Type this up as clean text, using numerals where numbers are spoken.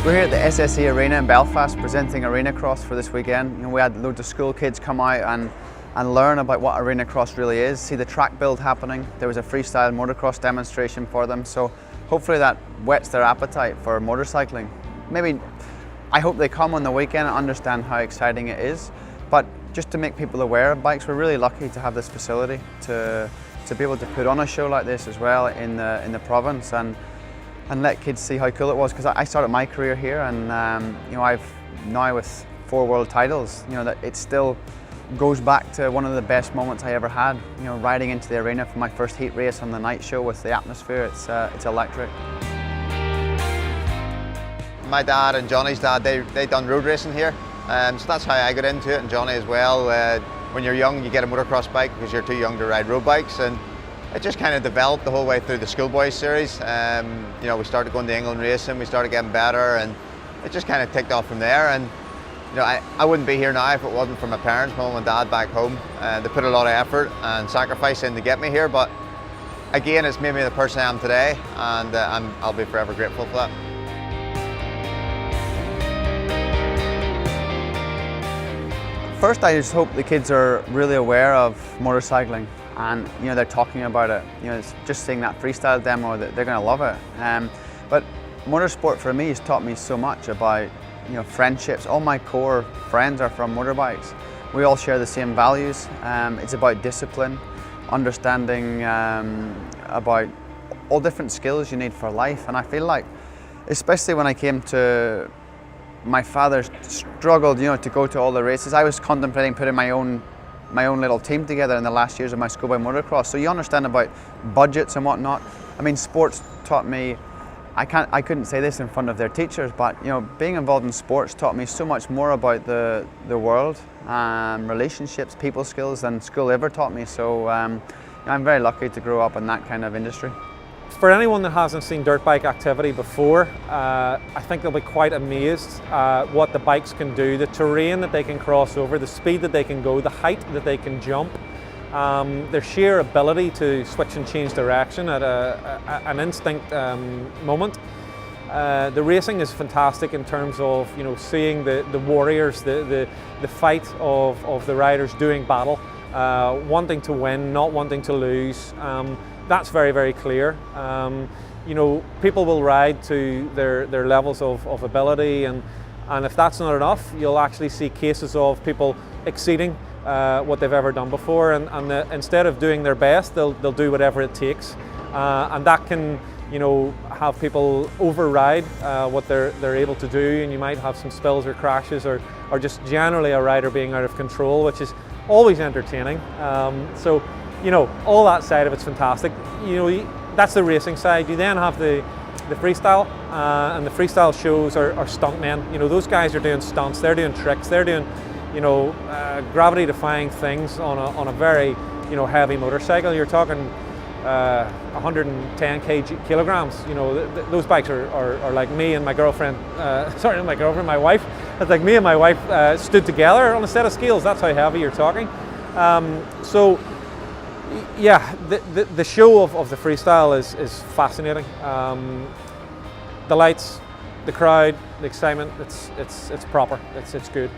We're here at the SSE Arena in Belfast presenting Arenacross for this weekend. We had loads of school kids come out and learn about what Arenacross really is, see the track build happening. There was a freestyle motocross demonstration for them, so hopefully that whets their appetite for motorcycling. Maybe, I hope they come on the weekend and understand how exciting it is, but just to make people aware of bikes, we're really lucky to have this facility to be able to put on a show like this as well in the province and let kids see how cool it was, because I started my career here, and I've now with 4 world titles, that it still goes back to one of the best moments I ever had. Riding into the arena for my first heat race on the night show with the atmosphere, it's electric. My dad and Johnny's dad, they done road racing here, so that's how I got into it, and Johnny as well. When you're young, you get a motocross bike because you're too young to ride road bikes, and it just kind of developed the whole way through the schoolboys series. We started going to England racing, we started getting better, and it just kind of ticked off from there. And I wouldn't be here now if it wasn't for my parents, mum and dad back home. They put a lot of effort and sacrifice in to get me here, but again, it's made me the person I am today, and I'll be forever grateful for that. First, I just hope the kids are really aware of motorcycling, and they're talking about it. It's just seeing that freestyle demo, that they're going to love it. But motorsport for me has taught me so much about friendships. All my core friends are from motorbikes. We all share the same values. It's about discipline, understanding about all different skills you need for life. And I feel like, especially when I came to, my father struggled, to go to all the races. I was contemplating putting my own little team together in the last years of my schoolboy motocross. So you understand about budgets and whatnot. I mean, sports taught me, I couldn't say this in front of their teachers, but being involved in sports taught me so much more about the world, relationships, people skills than school ever taught me. So I'm very lucky to grow up in that kind of industry. For anyone that hasn't seen dirt bike activity before, I think they'll be quite amazed what the bikes can do, the terrain that they can cross over, the speed that they can go, the height that they can jump, their sheer ability to switch and change direction at an instinct moment. The racing is fantastic in terms of seeing the warriors, the fight of the riders doing battle, wanting to win, not wanting to lose. That's very, very clear. People will ride to their levels of ability, and if that's not enough, you'll actually see cases of people exceeding what they've ever done before, and instead of doing their best, they'll do whatever it takes, and that can have people override what they're able to do, and you might have some spills or crashes, or just generally a rider being out of control, which is always entertaining. All that side of it's fantastic. That's the racing side. You then have the freestyle, and the freestyle shows are stuntmen. Those guys are doing stunts, they're doing tricks, they're doing gravity-defying things on a very heavy motorcycle. You're talking 110 kilograms. Those bikes are like me and my girlfriend. Sorry, not my girlfriend, my wife. It's like me and my wife stood together on a set of scales. That's how heavy you're talking. Yeah, the show of the freestyle is fascinating. The lights, the crowd, the excitement, it's proper, it's good.